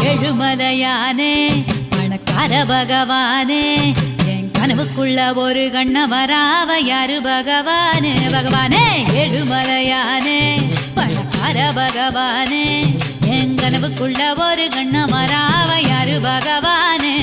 ஏழுமலையானே பணக்கார பகவானே என் கனவுக்குள்ள ஒரு கண்ணவராவ யாரு பகவானே பகவானே ஏழுமலையானே பணக்கார பகவானே என் கனவுக்குள்ள ஒரு கண்ணவராவ யாரு பகவானே